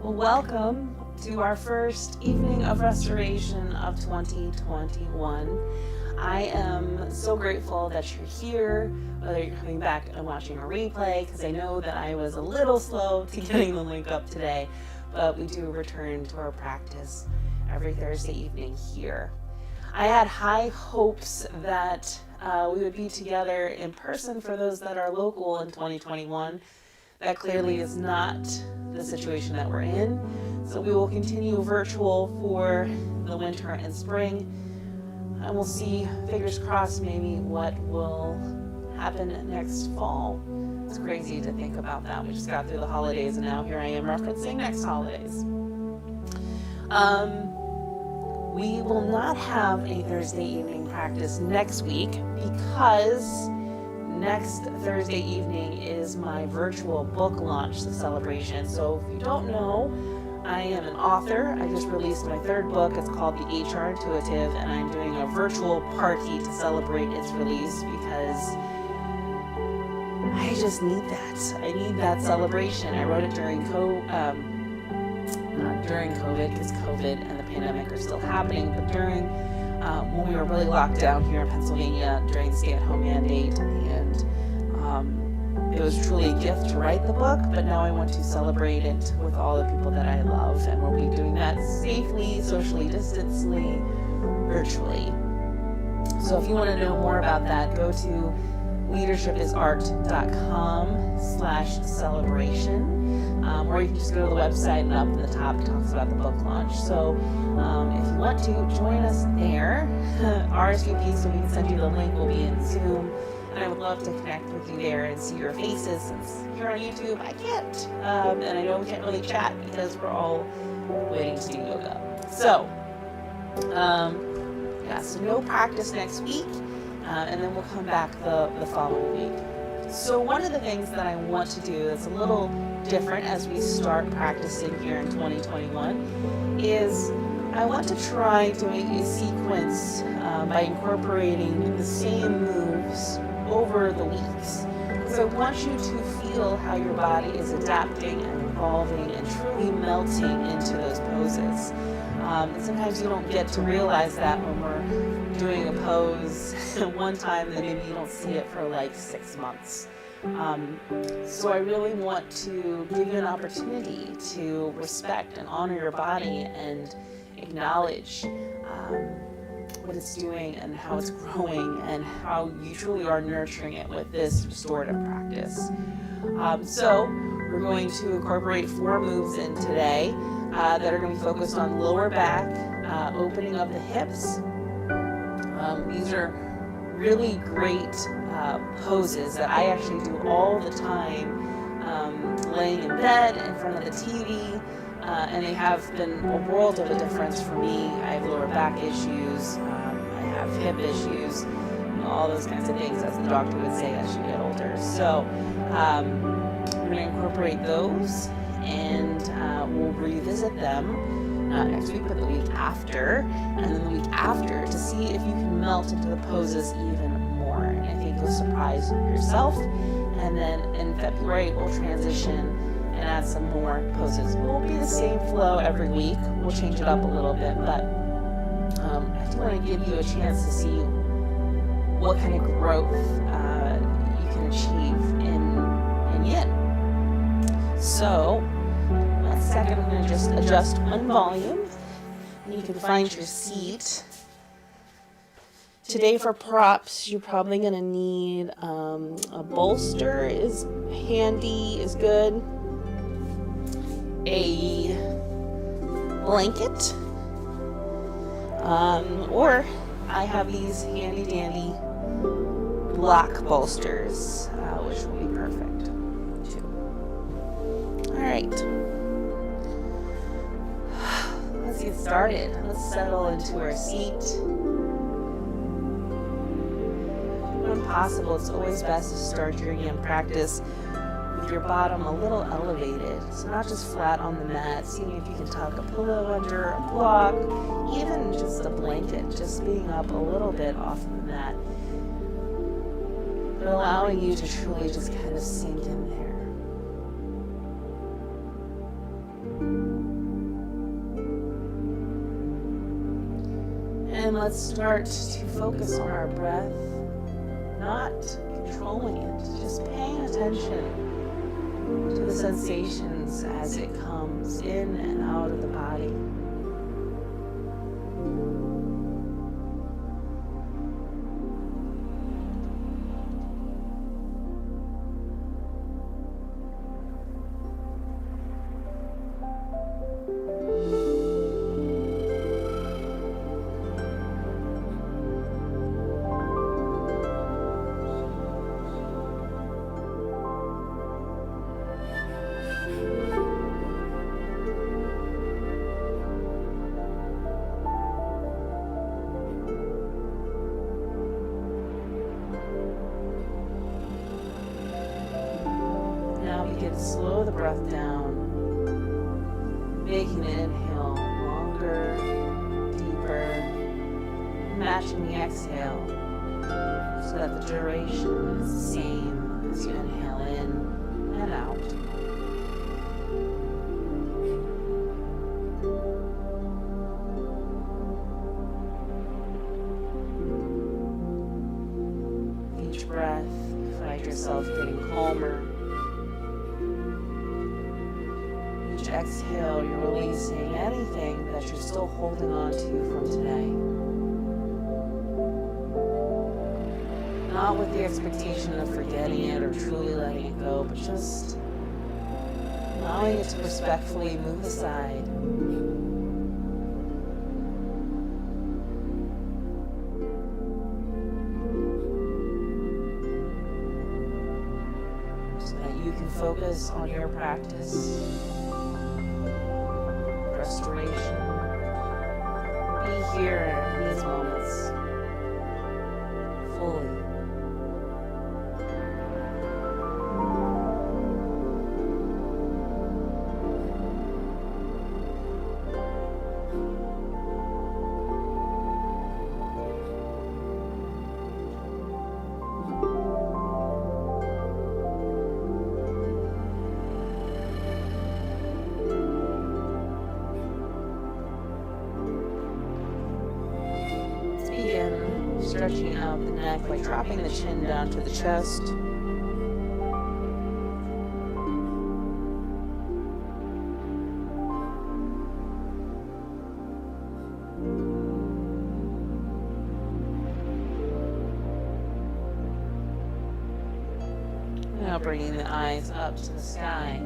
Well, welcome to our first evening of restoration of 2021. I am so grateful that you're here, whether you're coming back and watching a replay, because I know that I was a little slow to getting the link up today, but we do return to our practice every Thursday evening here. I had high hopes that we would be together in person for those that are local in 2021. That clearly is not the situation that we're in. So we will continue virtual for the winter and spring. And we'll see, fingers crossed, maybe what will happen next fall. It's crazy to think about that. We just got through the holidays and now here I am referencing next holidays. We will not have a Thursday evening practice next week because next Thursday evening is my virtual book launch celebration. So if you don't know, I am an author. I just released my third book. It's called The HR Intuitive, and I'm doing a virtual party to celebrate its release because I just need that. I need that celebration. I wrote it during not during COVID, because COVID and the pandemic are still happening, but during when we were really locked down here in Pennsylvania during the stay-at-home mandate, and it was truly a gift to write the book, but now I want to celebrate it with all the people that I love, and we'll be doing that safely, socially distancedly, virtually. So if you want to know more about that, go to leadership.com/celebration. Or you can just go to the website, and up in the top it talks about the book launch. So if you want to join us there, RSVP so we can send you the link. Will be in Zoom, and I would love to connect with you there and see your faces. Since here on YouTube I can't, and I know we can't really chat because we're all waiting to do yoga. So so no practice next week, and then we'll come back the following week. So one of the things that I want to do that's a little different as we start practicing here in 2021 is I want to try doing a sequence by incorporating the same moves over the weeks. Because I want you to feel how your body is adapting and evolving and truly melting into those poses. And sometimes you don't get to realize that when we're doing a pose one time, then maybe you don't see it for like 6 months. So I really want to give you an opportunity to respect and honor your body and acknowledge what it's doing and how it's growing and how you truly are nurturing it with this restorative practice. So we're going to incorporate 4 moves in today that are going to be focused on lower back, opening of the hips. These are really great poses that I actually do all the time, laying in bed in front of the TV, and they have been a world of a difference for me. I have lower back issues, I have hip issues, all those kinds of things, as the doctor would say as you get older. So we're going to incorporate those, and we'll revisit them not next week, but the week after, and then the week after, to see if you can melt into the poses even more. And I think you'll surprise yourself. And then in February, we'll transition and add some more poses. It won't be the same flow every week. We'll change it up a little bit, but I do want to give you a chance to see what kind of growth you can achieve in Yin. So, second, I'm going to just adjust one volume, and you can find your seat. Today for props, you're probably going to need a bolster is handy, is good, a blanket, or I have these handy dandy block bolsters, which will be perfect too. All right. Let's get started. Let's settle into our seat. When possible, it's always best to start your Yin practice with your bottom a little elevated. So not just flat on the mat, seeing if you can tuck a pillow under, a block, even just a blanket, just being up a little bit off the mat. But allowing you to truly just kind of sink in there. And let's start to focus on our breath, not controlling it, just paying attention to the sensations as it comes in and out of the body. Slow the breath down, making the inhale longer, deeper, matching the exhale so that the duration is the same as you inhale in and out. Each breath, you find yourself getting calmer. Exhale, you're releasing anything that you're still holding on to from today. Not with the expectation of forgetting it or truly letting it go, but just allowing it to respectfully move aside. So that you can focus on your practice. Restoration. Be here in these moments fully. Stretching out the neck by dropping the chin down to the chest. Now bringing the eyes up to the sky.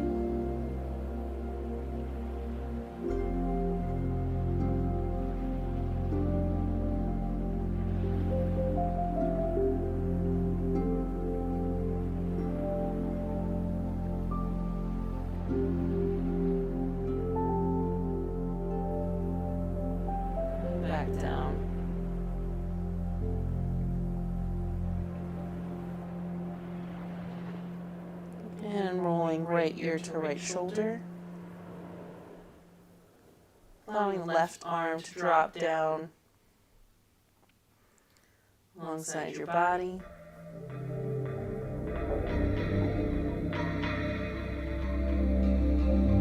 Back down. And rolling right ear to right shoulder. Allowing the left arm to drop down alongside your body.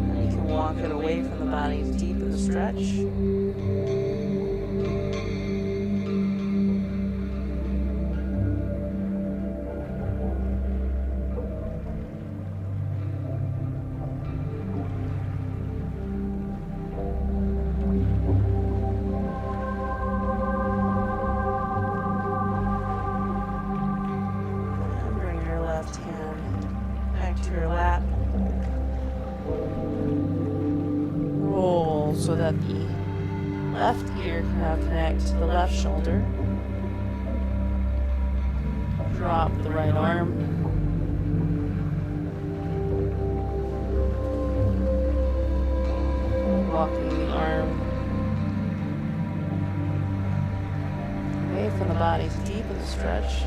And you can walk it away from the body to deepen the stretch. So that the left ear can now connect to the left shoulder. Drop the right arm. Walking the arm away from the body to deepen the stretch.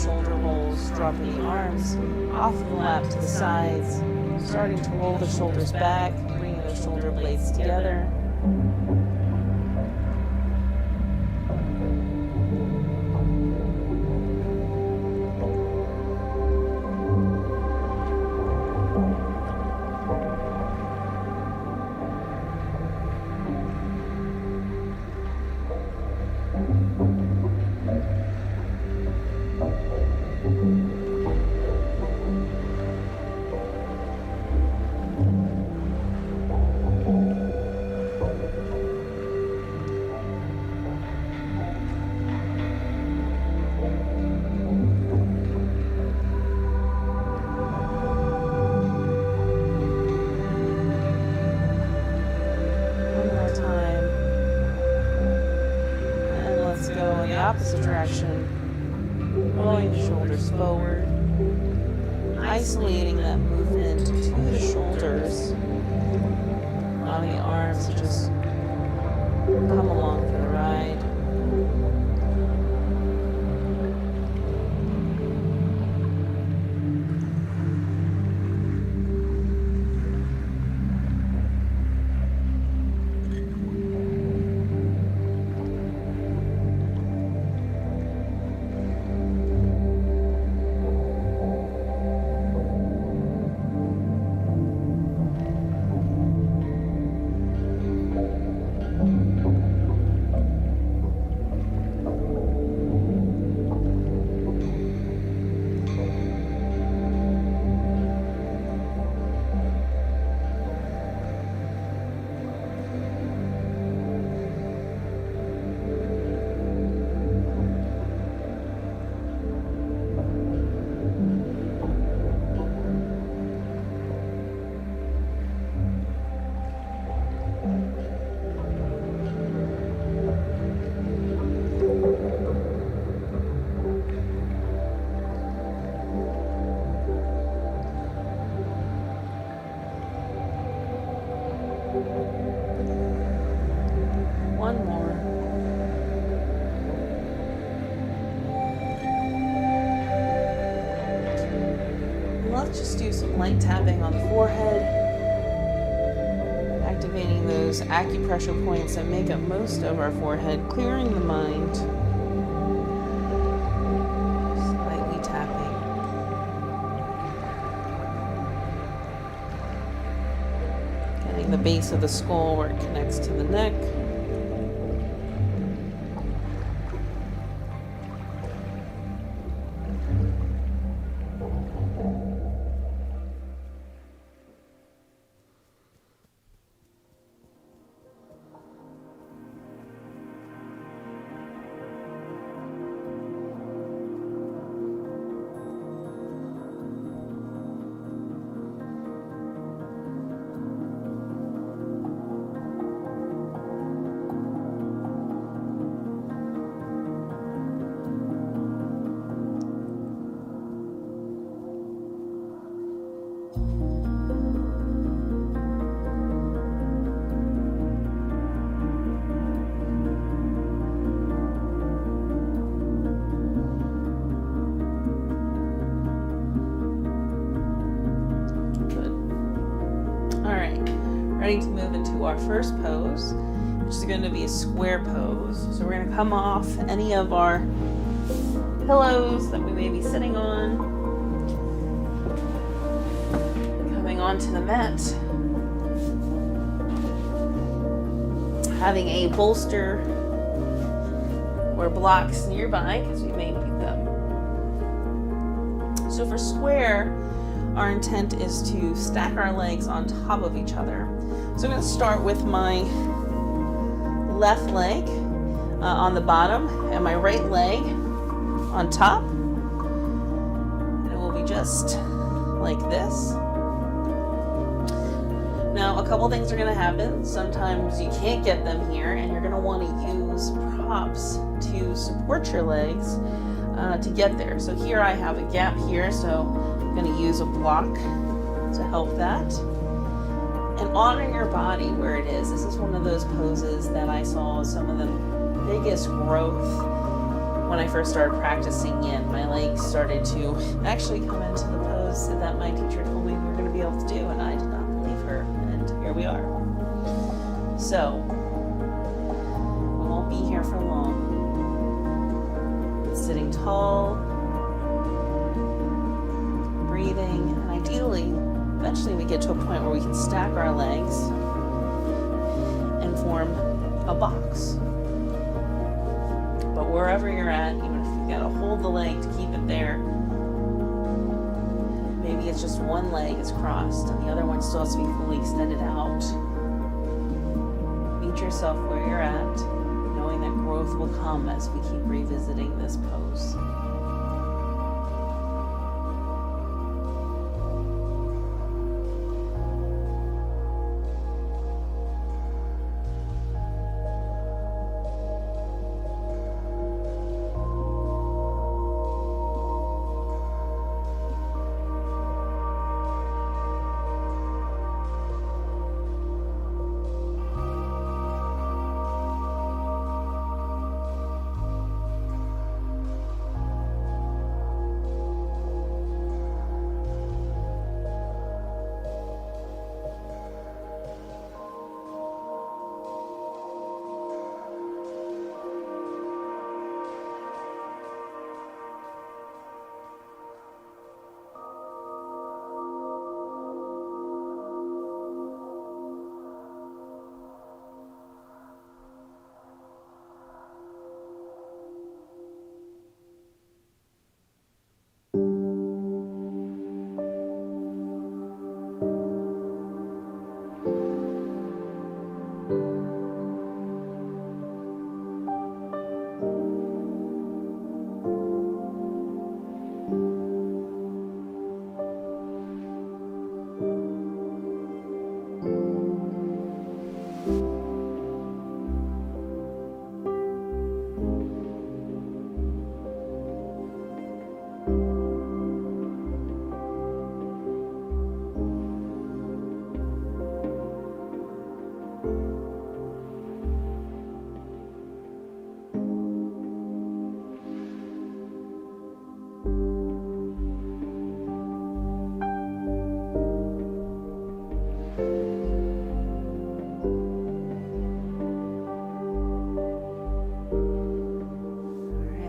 shoulder rolls, dropping the arms off the lap to the sides, starting to roll the shoulders back, bringing the shoulder blades together. Opposite direction, rolling the shoulders forward, isolating that movement to the shoulders, allowing the arms to just come along for the ride. One more. And let's just do some light tapping on the forehead, activating those acupressure points that make up most of our forehead, clearing the mind. Just lightly tapping. Getting the base of the skull where it connects to the neck. Ready to move into our first pose, which is going to be a square pose. So we're going to come off any of our pillows that we may be sitting on, coming onto the mat, having a bolster or blocks nearby because we may need them. So for square, our intent is to stack our legs on top of each other. So I'm going to start with my left leg on the bottom and my right leg on top. And it will be just like this. Now, a couple things are going to happen. Sometimes you can't get them here, and you're going to want to use props to support your legs to get there. So here I have a gap here, so I'm going to use a block to help that. And honor your body where it is. This is one of those poses that I saw some of the biggest growth when I first started practicing Yin, my legs started to actually come into the pose that my teacher told me we were going to be able to do, and I did not believe her, and here we are. So, we won't be here for long. Sitting tall, breathing, and ideally, eventually we get to a point where we can stack our legs and form a box. But wherever you're at, even if you gotta hold the leg to keep it there, maybe it's just one leg is crossed and the other one still has to be fully extended out. Meet yourself where you're at, knowing that growth will come as we keep revisiting this pose.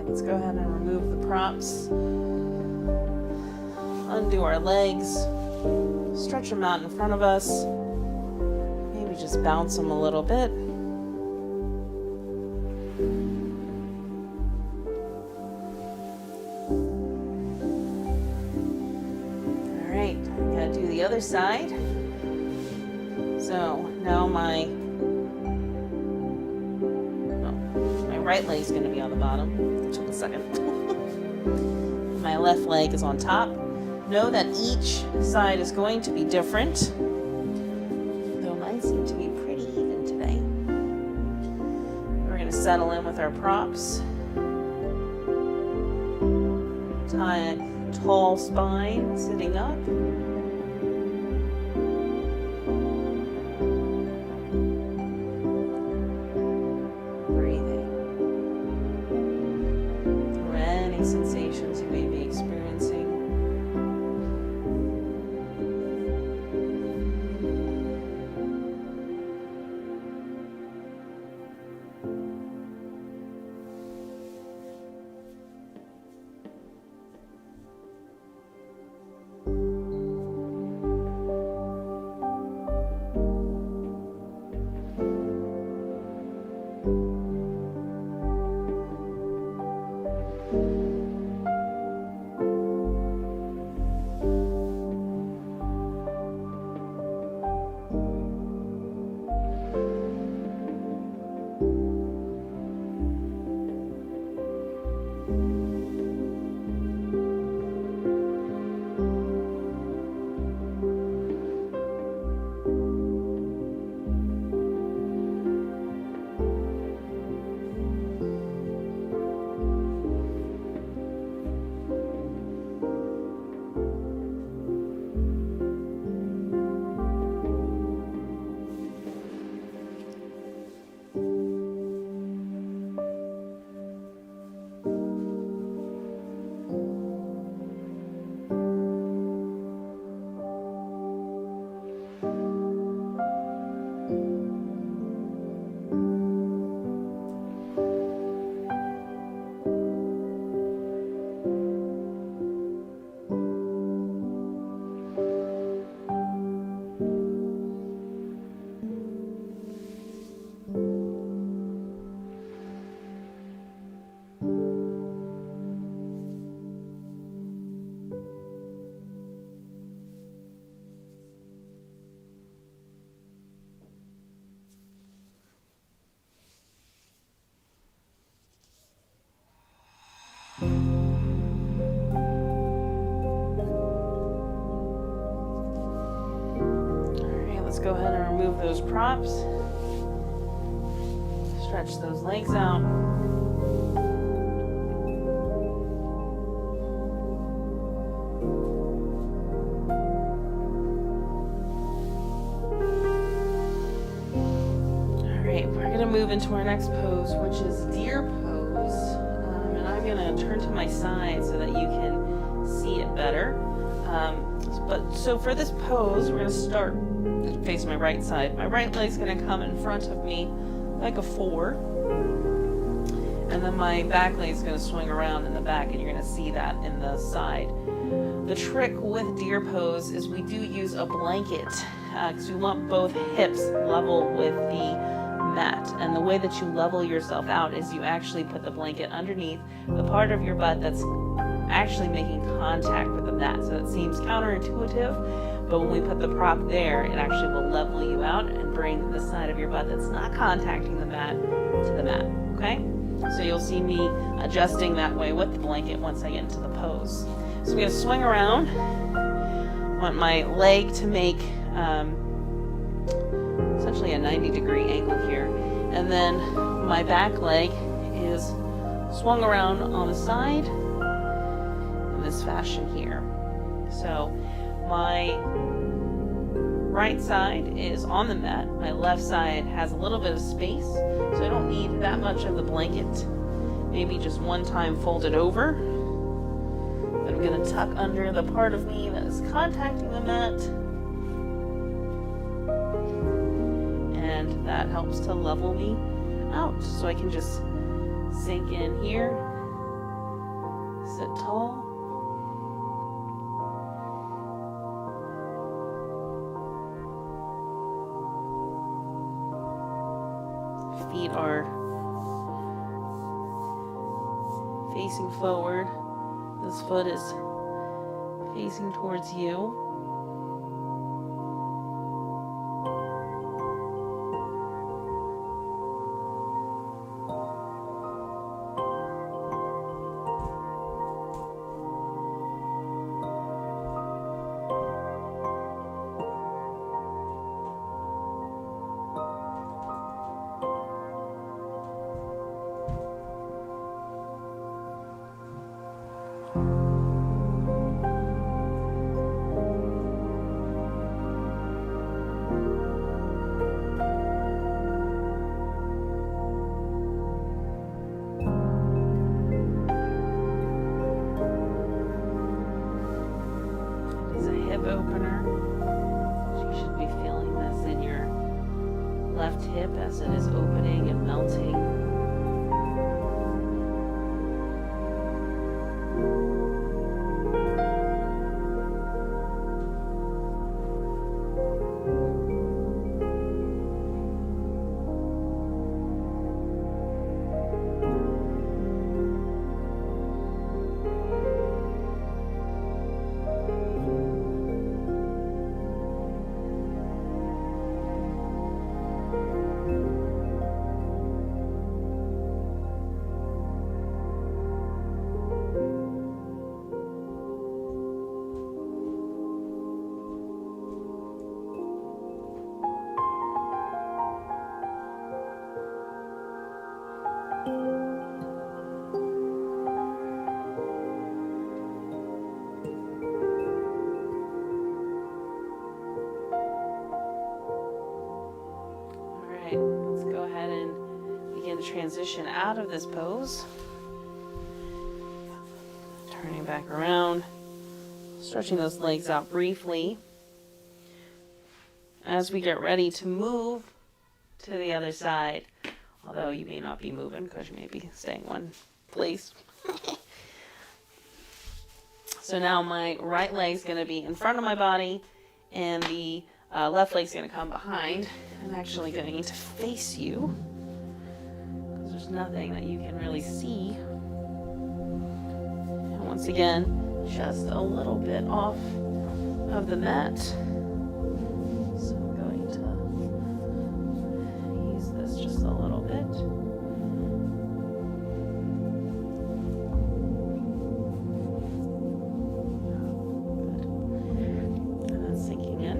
Let's go ahead and remove the props. Undo our legs. Stretch them out in front of us. Maybe just bounce them a little bit. All right, gotta do the other side. So now my right leg is going to be on the bottom. It took a second. My left leg is on top. Know that each side is going to be different, though mine seem to be pretty even today. We're going to settle in with our props. Tie a tall spine, sitting up. Sensations you may be experiencing. let's go ahead and remove those props. Stretch those legs out. Move into our next pose, which is deer pose, and I'm going to turn to my side so that you can see it better. So for this pose, we're going to start face my right side. My right leg's going to come in front of me like a 4, and then my back leg's going to swing around in the back, and you're going to see that in the side. The trick with deer pose is we do use a blanket because we want both hips level with the mat, and the way that you level yourself out is you actually put the blanket underneath the part of your butt that's actually making contact with the mat. So it seems counterintuitive, but when we put the prop there, it actually will level you out and bring the side of your butt that's not contacting the mat to the mat. Okay, so you'll see me adjusting that way with the blanket once I get into the pose. So I'm going to swing around. I want my leg to make essentially a 90-degree angle here, and then my back leg is swung around on the side in this fashion here. So my right side is on the mat, my left side has a little bit of space, so I don't need that much of the blanket. Maybe just one time fold it over. Then I'm going to tuck under the part of me that is contacting the mat. And that helps to level me out. So I can just sink in here, sit tall. Feet are facing forward. This foot is facing towards you. Opener. So you should be feeling this in your left hip as it is opening and melting. Let's go ahead and begin to transition out of this pose. Turning back around, stretching those legs out briefly as we get ready to move to the other side. Although you may not be moving because you may be staying one place. So now my right leg's going to be in front of my body and the left leg's going to come behind. I'm actually going to face you because there's nothing that you can really see. And once again, just a little bit off of the mat. So I'm going to use this just a little bit. Good. And then sinking in.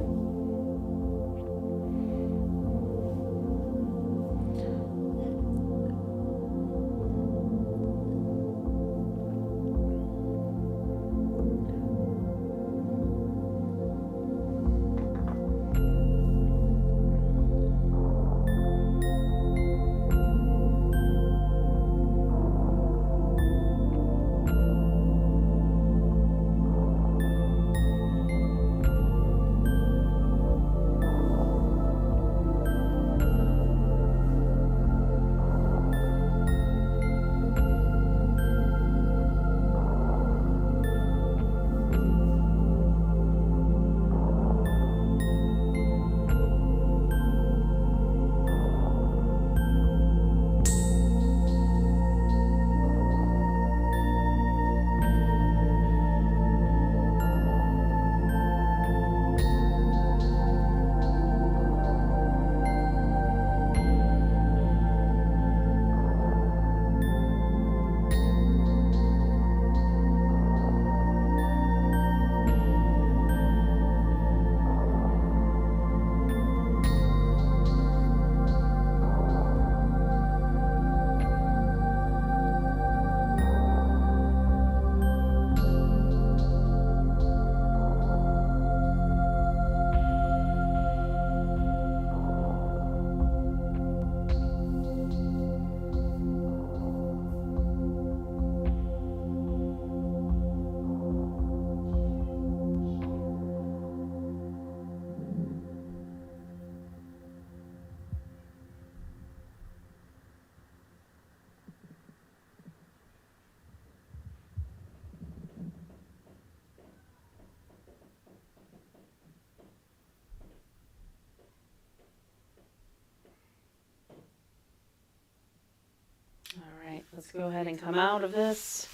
Let's go ahead and come out of this.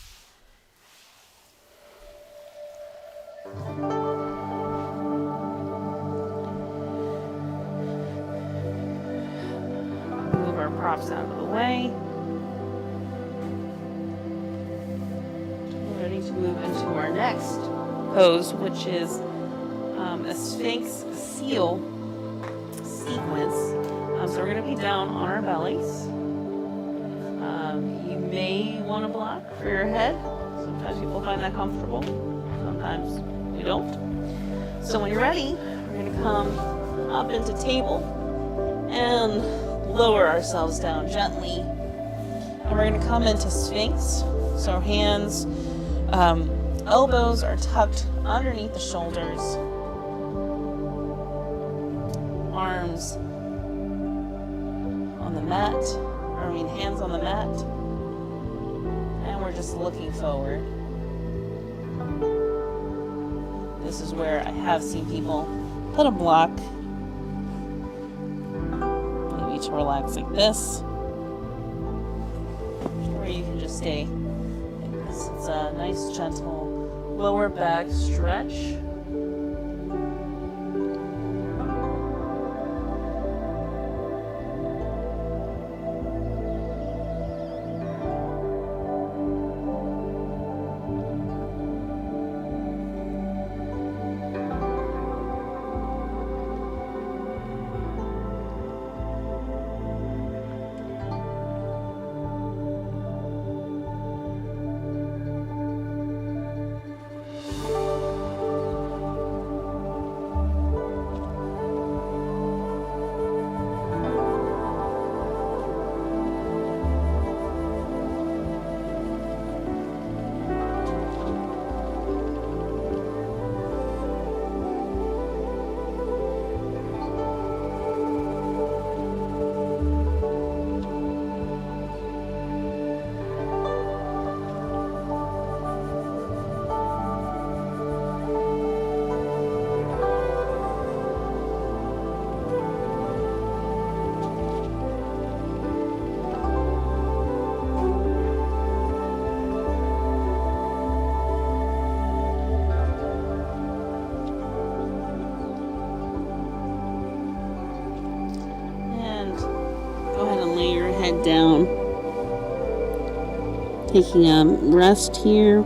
Move our props out of the way. We're ready to move into our next pose, which is a Sphinx seal sequence. So we're going to be down on our bellies. You may want to block for your head. Sometimes people find that comfortable. Sometimes we don't. So when you're ready, we're going to come up into table and lower ourselves down gently. And we're going to come into Sphinx. So our hands, elbows are tucked underneath the shoulders. Arms on the mat, hands on the mat. And we're just looking forward. This is where I have seen people put a block, maybe to relax like this, or you can just stay like this. It's a nice, gentle lower back stretch. Down, taking a rest here.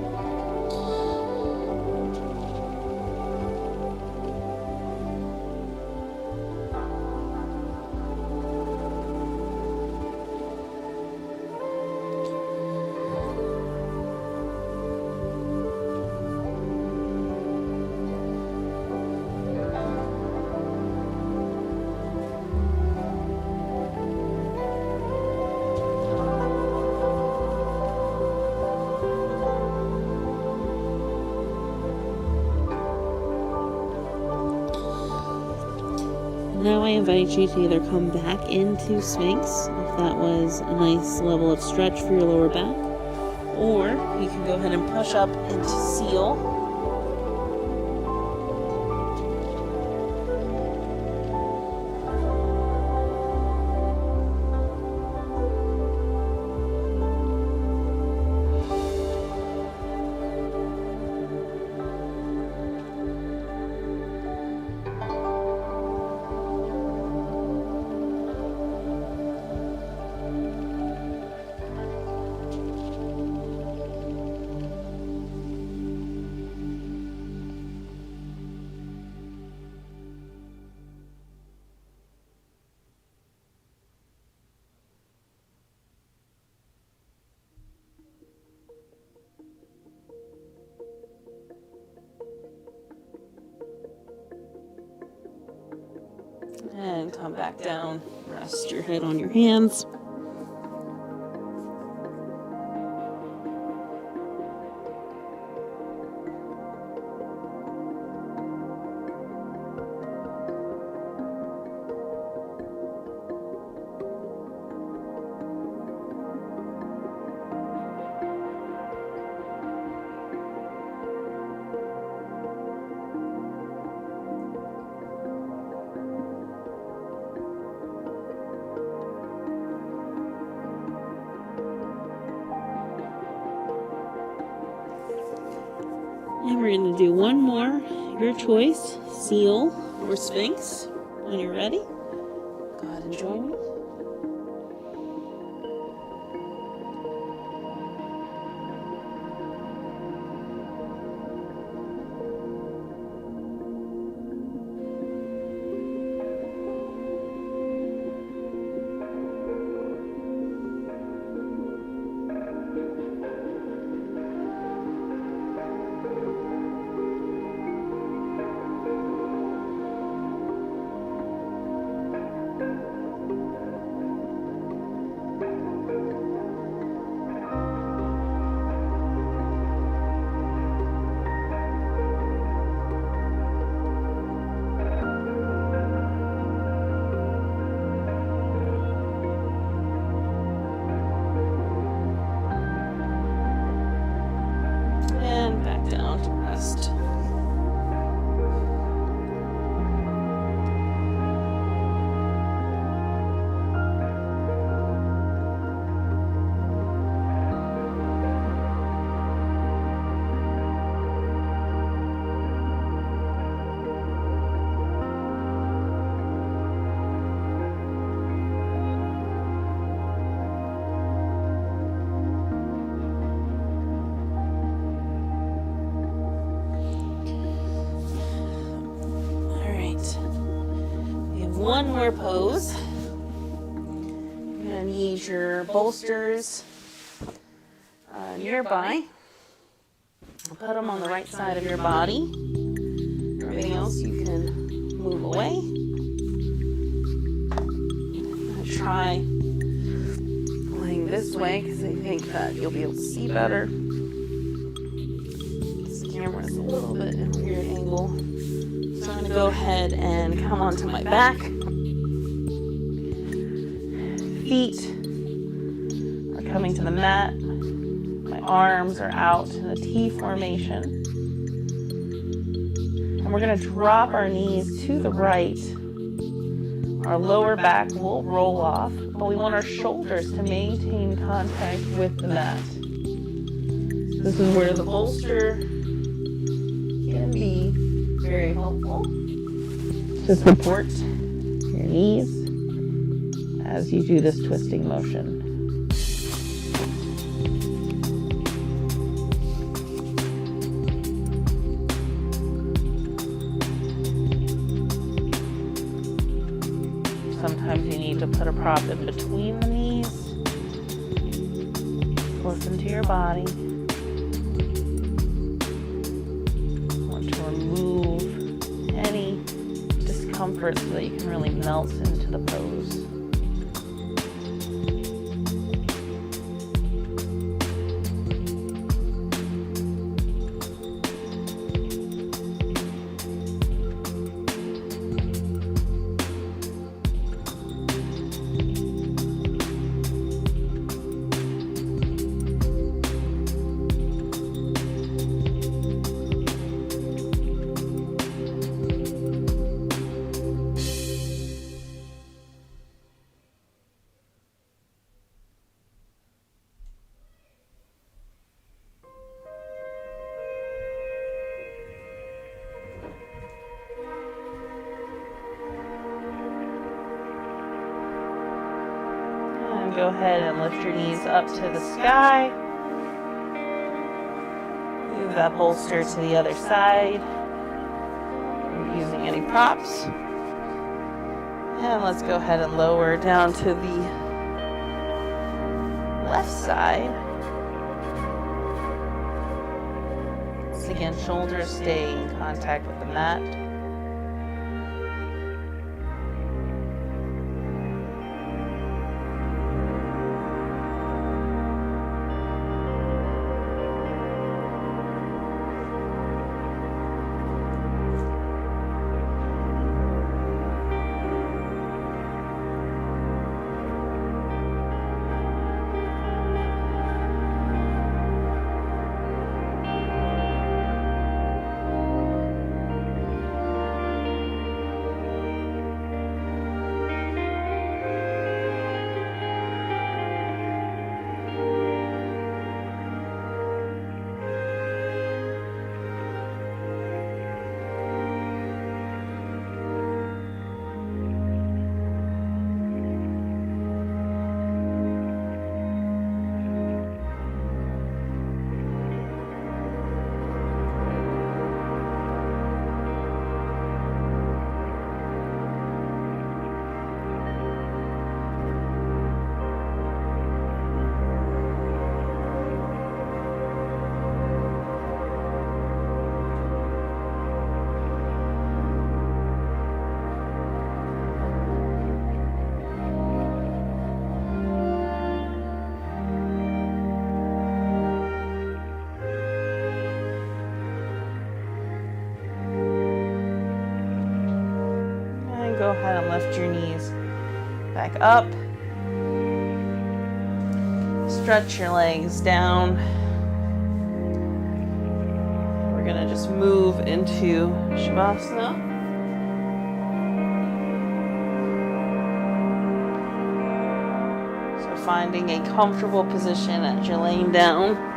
Now I invite you to either come back into Sphinx, if that was a nice level of stretch for your lower back, or you can go ahead and push up into Seal. And come back down, rest your head on your hands. we're going to do one more, your choice, seal or sphinx. When you're ready, go ahead and join me. And back down to rest. One more pose. You're going to need your bolsters nearby. Put them on the right side of your body. Everything else you can move away. I'm going to try laying this way because I think that you'll be able to see better. This camera is a little bit in a weird angle. So I'm going to go ahead and come onto my back. Feet are coming to the mat. My arms are out in a T formation. And we're going to drop our knees to the right. Our lower back will roll off, but we want our shoulders to maintain contact with the mat. This is where the bolster can be very helpful to support your knees as you do this twisting motion. Sometimes you need to put a prop in between the knees. Listen to your body. Want to remove any discomfort so that you can really melt into the pose. Go ahead and lift your knees up to the sky. Move that bolster to the other side. Not using any props. And let's go ahead and lower down to the left side. Once again, shoulders stay in contact with the mat. lift your knees back up. Stretch your legs down. We're going to just move into Shavasana. So finding a comfortable position as you're laying down.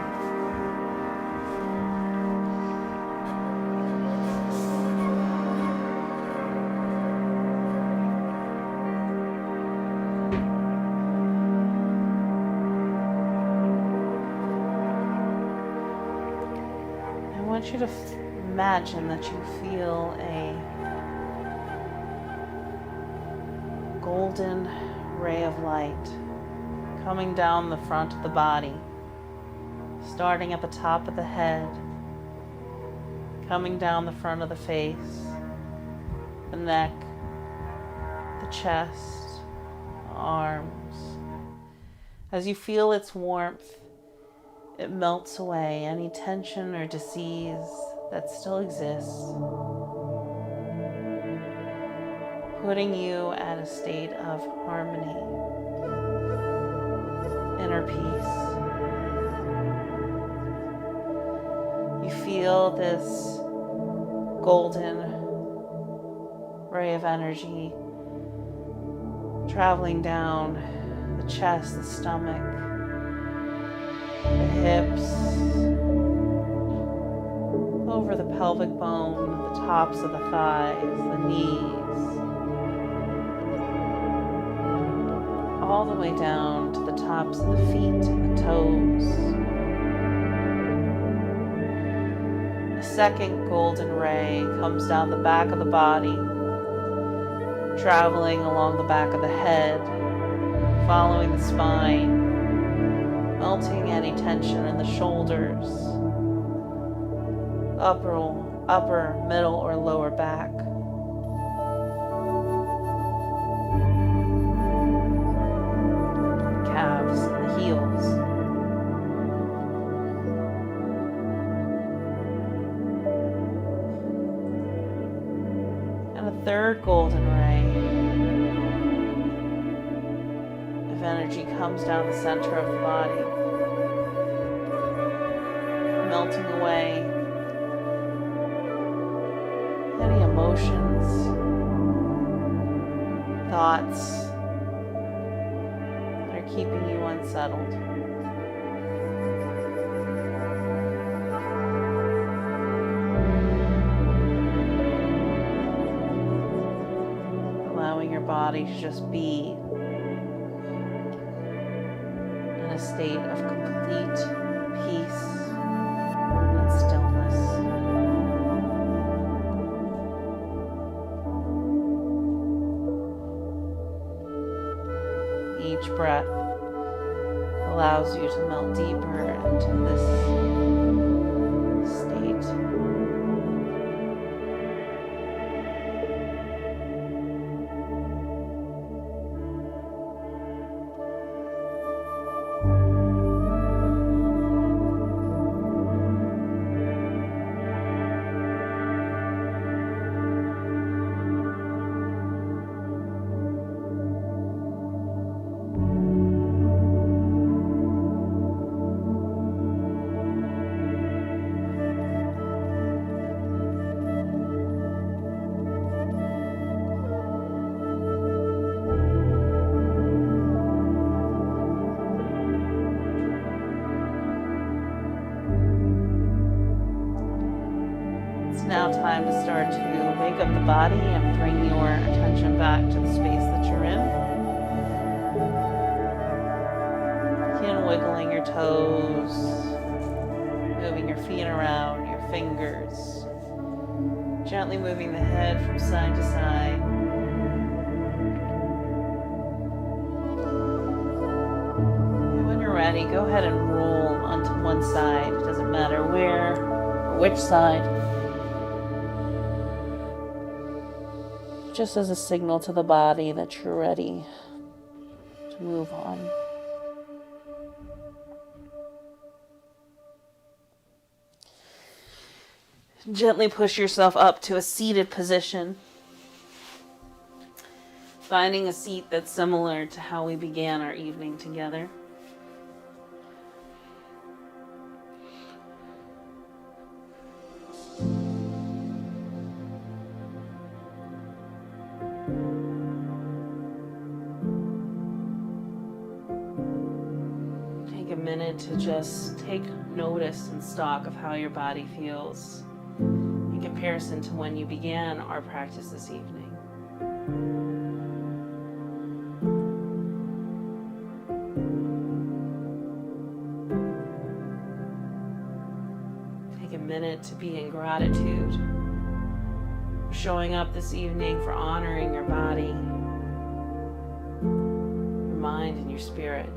I want you to imagine that you feel a golden ray of light coming down the front of the body, starting at the top of the head, coming down the front of the face, the neck, the chest, the arms. As you feel its warmth, it melts away any tension or disease that still exists, putting you at a state of harmony, inner peace. You feel this golden ray of energy traveling down the chest, the stomach, the hips, over the pelvic bone, the tops of the thighs, the knees, all the way down to the tops of the feet and the toes. A second golden ray comes down the back of the body, traveling along the back of the head, following the spine, melting any tension in the shoulders, upper, middle, or lower back. Calves and the heels. And a third golden ray of energy comes down the center of the body, melting away any emotions, thoughts that are keeping you unsettled. Allowing your body to just be in a state of complete peace and stillness. Each breath allows you to melt deeper into this state. Now time to start to wake up the body and bring your attention back to the space that you're in. Begin wiggling your toes, moving your feet around, your fingers, gently moving the head from side to side. And when you're ready, go ahead and roll onto one side. It doesn't matter where or which side. Just as a signal to the body that you're ready to move on. Gently push yourself up to a seated position. Finding a seat that's similar to how we began our evening together. Take a minute to just take notice and stock of how your body feels in comparison to when you began our practice this evening. Take a minute to be in gratitude for showing up this evening, for honoring your body, your mind, and your spirit.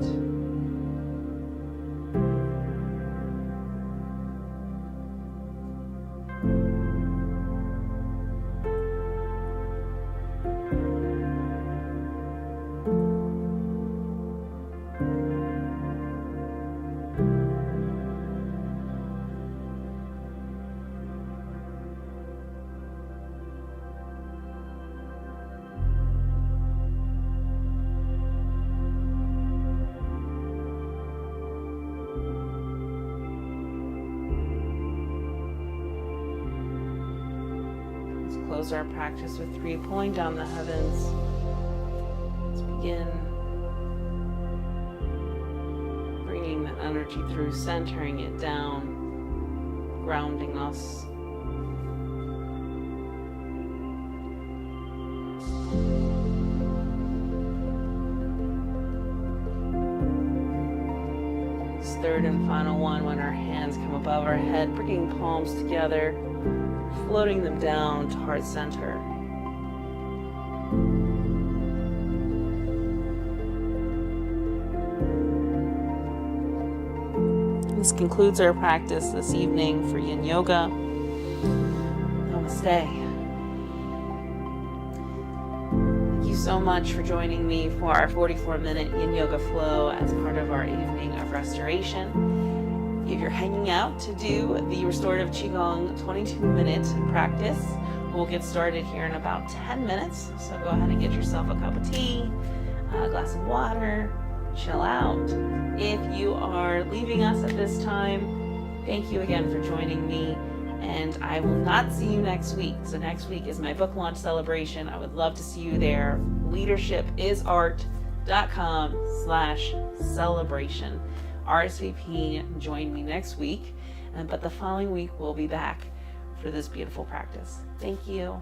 Close our practice with 3, pulling down the heavens. Let's begin bringing that energy through, centering it down, grounding us. This third and final one, when our hands come above our head, bringing palms together, floating them down to heart center. This concludes our practice this evening for Yin Yoga. Namaste. Thank you so much for joining me for our 44-minute Yin Yoga flow as part of our evening of restoration. If you're hanging out to do the Restorative Qigong 22-minute practice, we'll get started here in about 10 minutes. So go ahead and get yourself a cup of tea, a glass of water, chill out. If you are leaving us at this time, thank you again for joining me. And I will not see you next week. So next week is my book launch celebration. I would love to see you there. leadership.com/celebration. RSVP, join me next week, but the following week we'll be back for this beautiful practice. Thank you.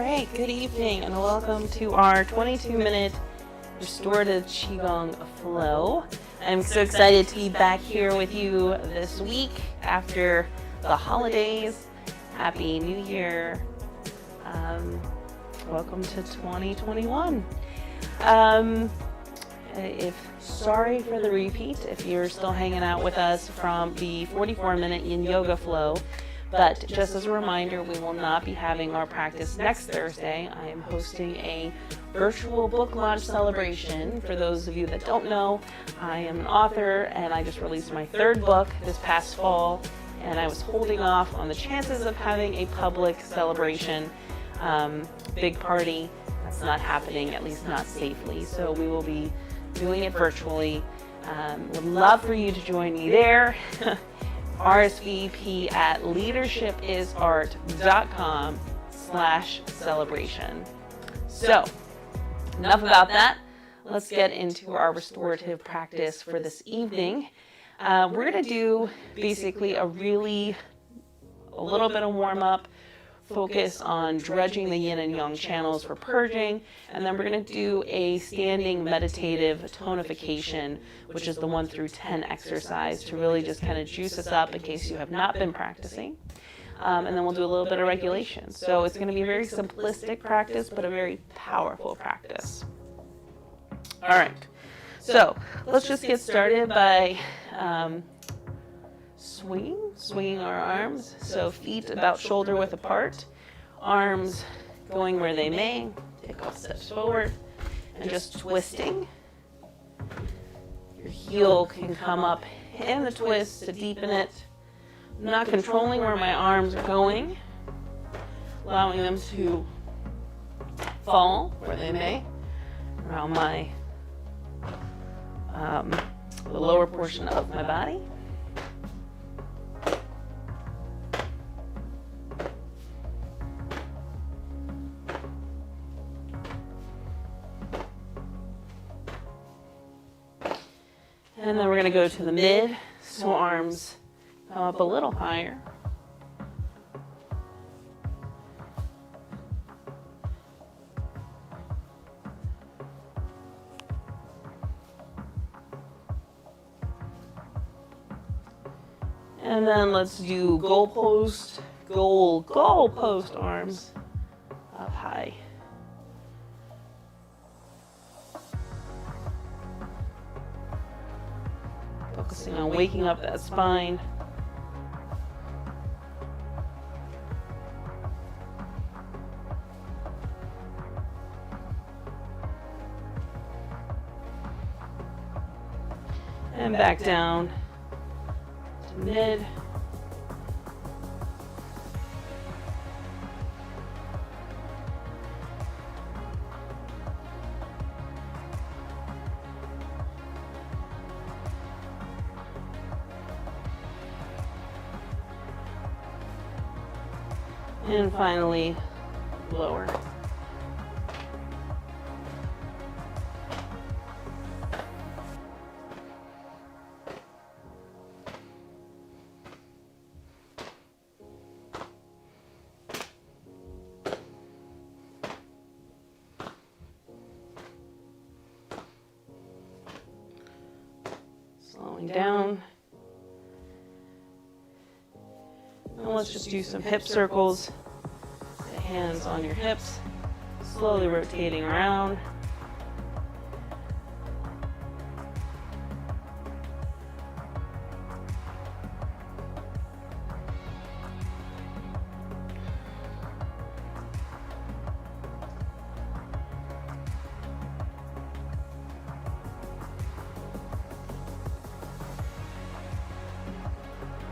right, good evening and welcome to our 22-minute Restorative Qigong flow. I'm so excited to be back here with you this week after the holidays. Happy New Year. Welcome to 2021. Sorry for the repeat if you're still hanging out with us from the 44-minute Yin Yoga flow. But just as a reminder, we will not be having our practice next Thursday. I am hosting a virtual book launch celebration. For those of you that don't know, I am an author and I just released my third book this past fall, and I was holding off on the chances of having a public celebration, big party. That's not happening, at least not safely. So we will be doing it virtually. Would love for you to join me there. RSVP at leadershipisart.com/celebration. So, enough about that. Let's get into our restorative practice for this evening. We're going to do basically a little bit of warm up, focus on dredging the yin and yang channels for purging, and then we're going to do a standing meditative tonification, which is the 1 through 10 exercise to really just kind of juice us up in case you have not been practicing. And then we'll do a little bit of regulation. So it's going to be a very simplistic practice, but a very powerful practice. All right. So let's just get started by swinging our arms. So feet about shoulder width apart, arms going where they may. Take off steps forward and just twisting. Your heel can come up in the twist to deepen it. I'm not controlling where my arms are going, allowing them to fall where they may around the lower portion of my body. And then we're going to go to the mid, so arms come up a little higher. And then let's do goalpost arms up high. Focusing on waking up that spine. And back down to mid. And finally, lower. Slowing down. And let's just do some hip circles. The hands on your hips, slowly rotating around.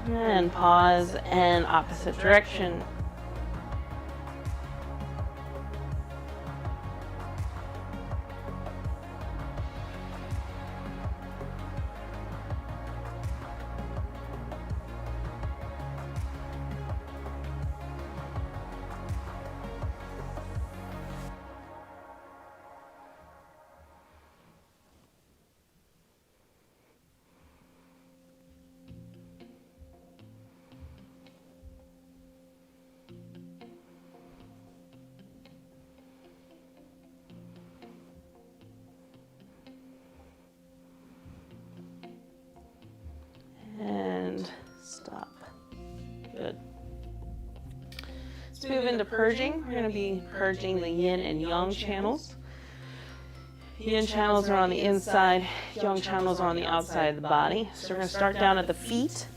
And pause and opposite direction. move into purging. We're going to be purging the yin and yang channels. Yin channels are on the inside, yang channels are on the outside of the body. So we're going to start down at the feet,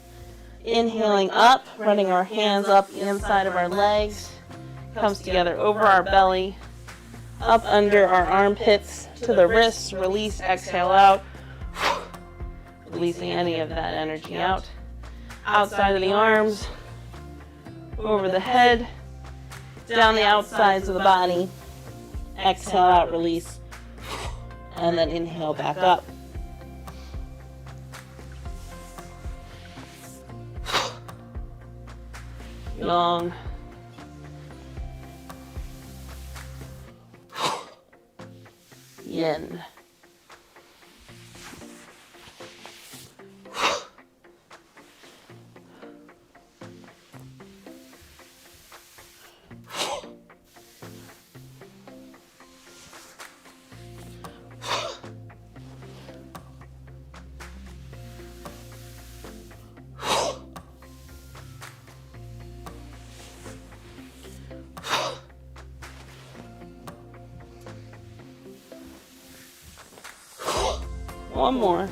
inhaling up, running our hands up the inside of our legs, comes together over our belly, up under our armpits to the wrists, release, exhale out, releasing any of that energy out. Outside of the arms, over the head, down the outsides of the body, exhale out, release, and then inhale back up. Yang. Yin. One more.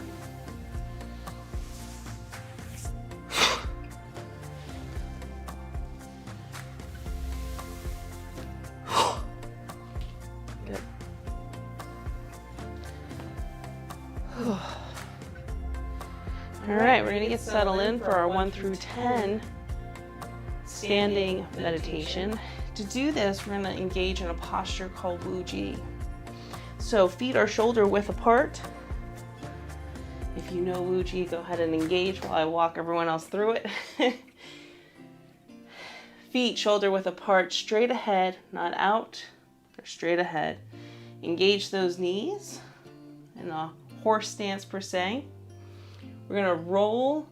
Good. All right, we're going to get settled in for our 1 through 10 standing meditation. To do this, we're going to engage in a posture called Wu Ji. So feet are shoulder width apart. If you know Wu Ji, go ahead and engage while I walk everyone else through it. Feet shoulder width apart, straight ahead, not out. They're straight ahead. Engage those knees in a horse stance per se. We're going to roll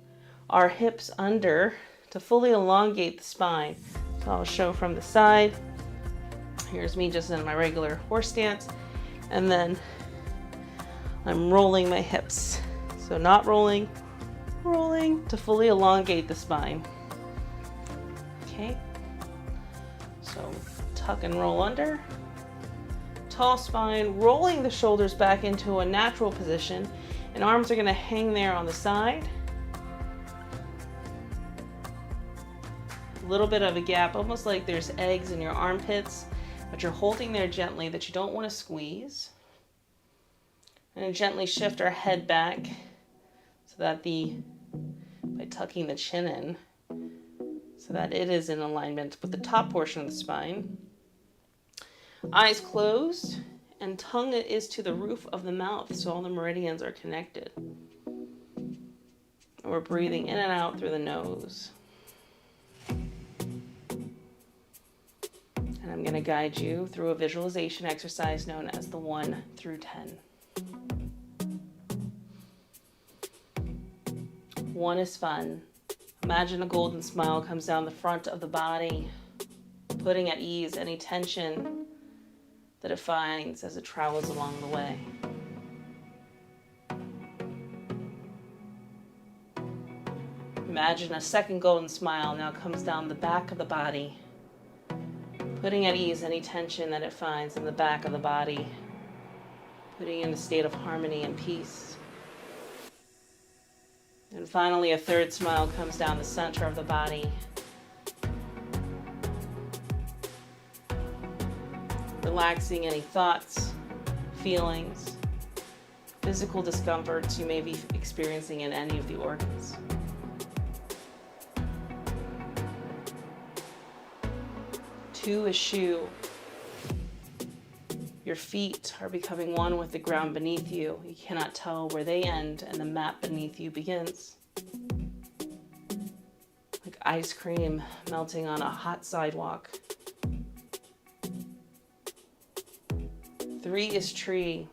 our hips under to fully elongate the spine. So I'll show from the side. Here's me just in my regular horse stance. And then I'm rolling my hips. So not rolling, rolling to fully elongate the spine. Okay. So tuck and roll under. Tall spine, rolling the shoulders back into a natural position. And arms are going to hang there on the side. A little bit of a gap, almost like there's eggs in your armpits, but you're holding there gently that you don't want to squeeze. And gently shift our head back so that by tucking the chin in, so that it is in alignment with the top portion of the spine. Eyes closed, and tongue is to the roof of the mouth, so all the meridians are connected. And we're breathing in and out through the nose. And I'm going to guide you through a visualization exercise known as the 1 through 10. 1 is fun. Imagine a golden smile comes down the front of the body, putting at ease any tension that it finds as it travels along the way. Imagine a second golden smile now comes down the back of the body, putting at ease any tension that it finds in the back of the body, putting it in a state of harmony and peace. And finally, a third smile comes down the center of the body, relaxing any thoughts, feelings, physical discomforts you may be experiencing in any of the organs. Two is shu. Your feet are becoming one with the ground beneath you. You cannot tell where they end and the mat beneath you begins. Like ice cream melting on a hot sidewalk. 3 is tree.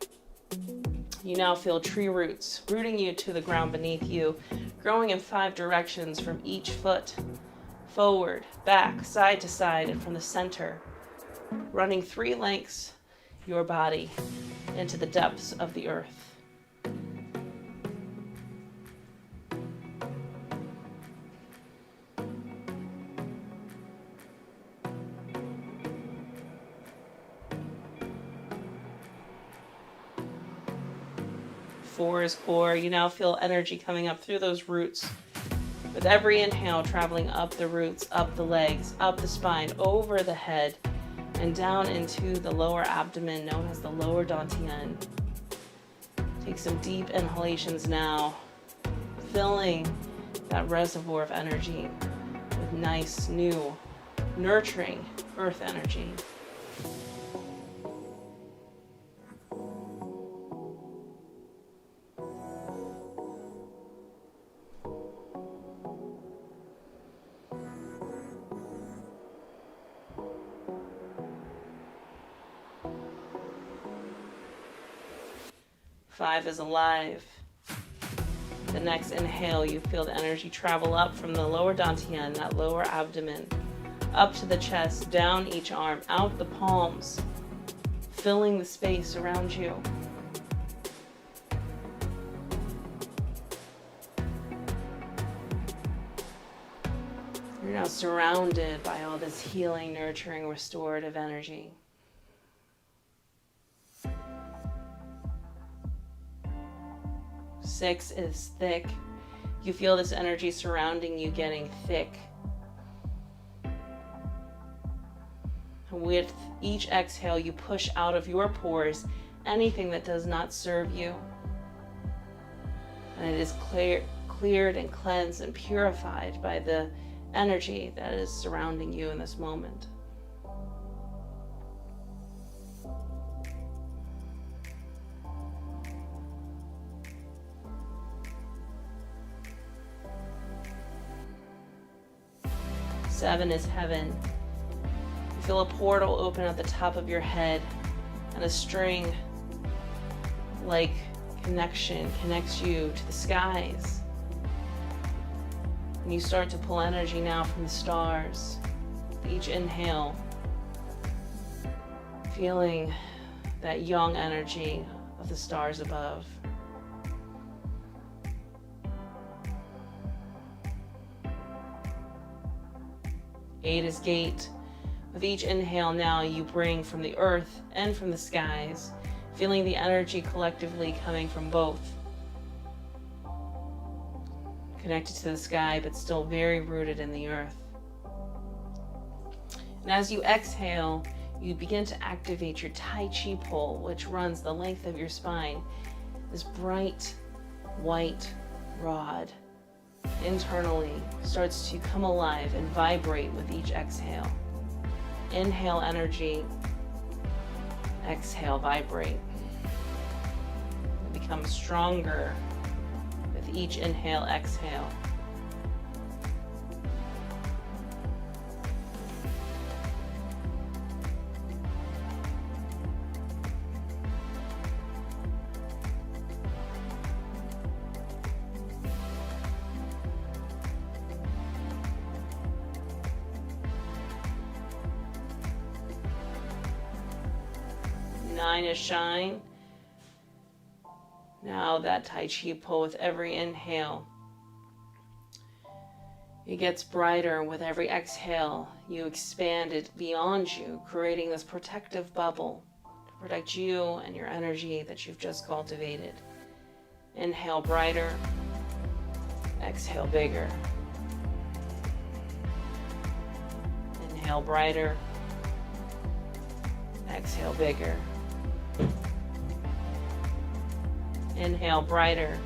You now feel tree roots rooting you to the ground beneath you, growing in 5 directions from each foot, forward, back, side to side, and from the center, running 3 lengths your body into the depths of the earth. 4 is core. You now feel energy coming up through those roots. With every inhale, traveling up the roots, up the legs, up the spine, over the head, and down into the lower abdomen, known as the lower dantian. Take some deep inhalations now, filling that reservoir of energy with nice, new, nurturing earth energy. Five is alive. The next inhale, you feel the energy travel up from the lower dantian, that lower abdomen, up to the chest, down each arm, out the palms, filling the space around you. You're now surrounded by all this healing, nurturing, restorative energy. 6 is thick. You feel this energy surrounding you getting thick. With each exhale, you push out of your pores anything that does not serve you. And it is cleared and cleansed and purified by the energy that is surrounding you in this moment. Seven is heaven. You feel a portal open at the top of your head, and a string like connection connects you to the skies. And you start to pull energy now from the stars. Each inhale, feeling that yang energy of the stars above. 8 is gate. With each inhale now, you bring from the earth and from the skies, feeling the energy collectively coming from both. Connected to the sky, but still very rooted in the earth. And as you exhale, you begin to activate your Tai Chi pole, which runs the length of your spine. This bright white rod internally starts to come alive and vibrate with each exhale. Inhale energy, exhale vibrate. It becomes stronger with each inhale, exhale. Nine is shine. Now that Tai Chi pole, with every inhale, it gets brighter. With every exhale, you expand it beyond you, creating this protective bubble to protect you and your energy that you've just cultivated. Inhale brighter, exhale bigger. Inhale brighter, exhale bigger. Inhale brighter,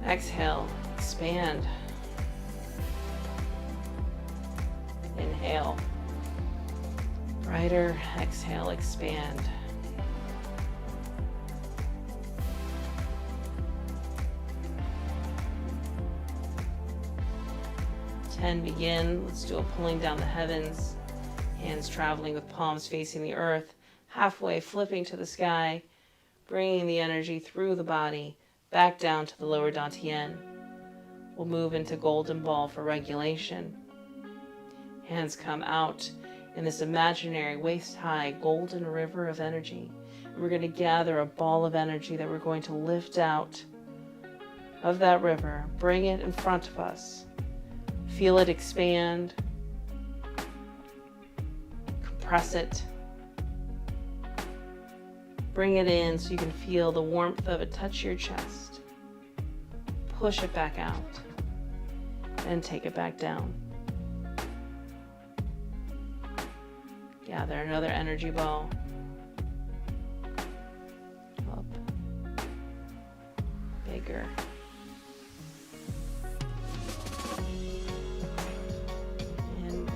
exhale, expand. Inhale, brighter, exhale, expand. Ten, begin. Let's do a pulling down the heavens, hands traveling with palms facing the earth, halfway flipping to the sky, bringing the energy through the body, back down to the lower dantian. We'll move into golden ball for regulation. Hands come out in this imaginary waist-high golden river of energy. We're going to gather a ball of energy that we're going to lift out of that river, bring it in front of us. Feel it expand, compress it, Bring it in so you can feel the warmth of it touch your chest. Push it back out and take it back down. Gather another energy ball. Up. Bigger. In.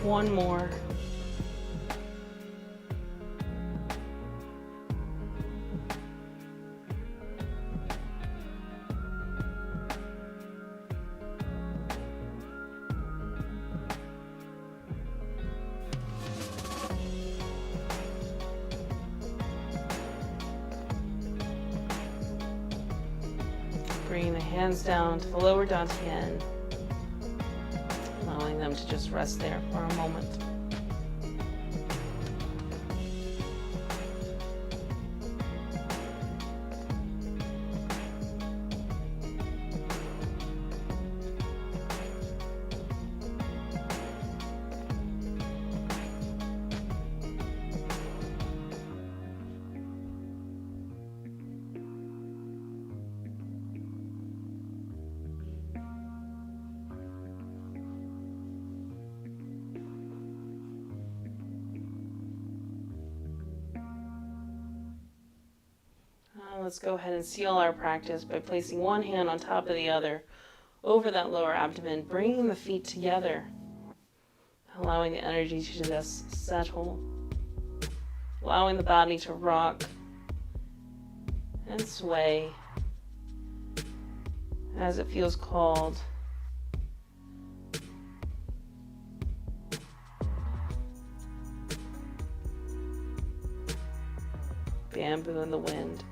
One more. Bringing the hands down to the lower dantian. Allowing them to just rest there for a moment. Let's go ahead and seal our practice by placing one hand on top of the other over that lower abdomen, bringing the feet together, allowing the energy to just settle, allowing the body to rock and sway as it feels called. Bamboo in the wind.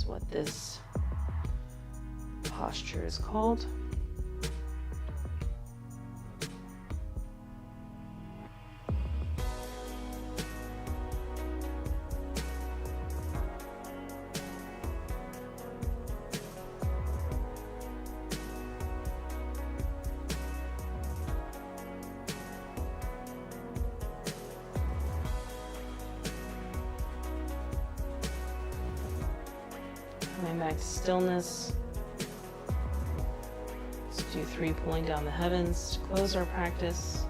What this posture is called. Coming back to stillness. Let's do 3 pulling down the heavens to close our practice.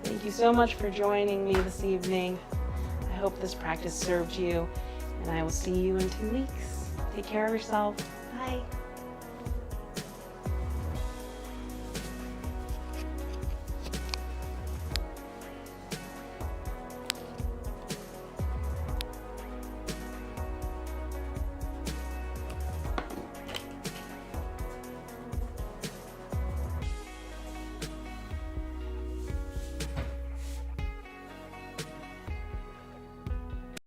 Thank you so much for joining me this evening. I hope this practice served you, and I will see you in 2 weeks. Take care of yourself. Bye.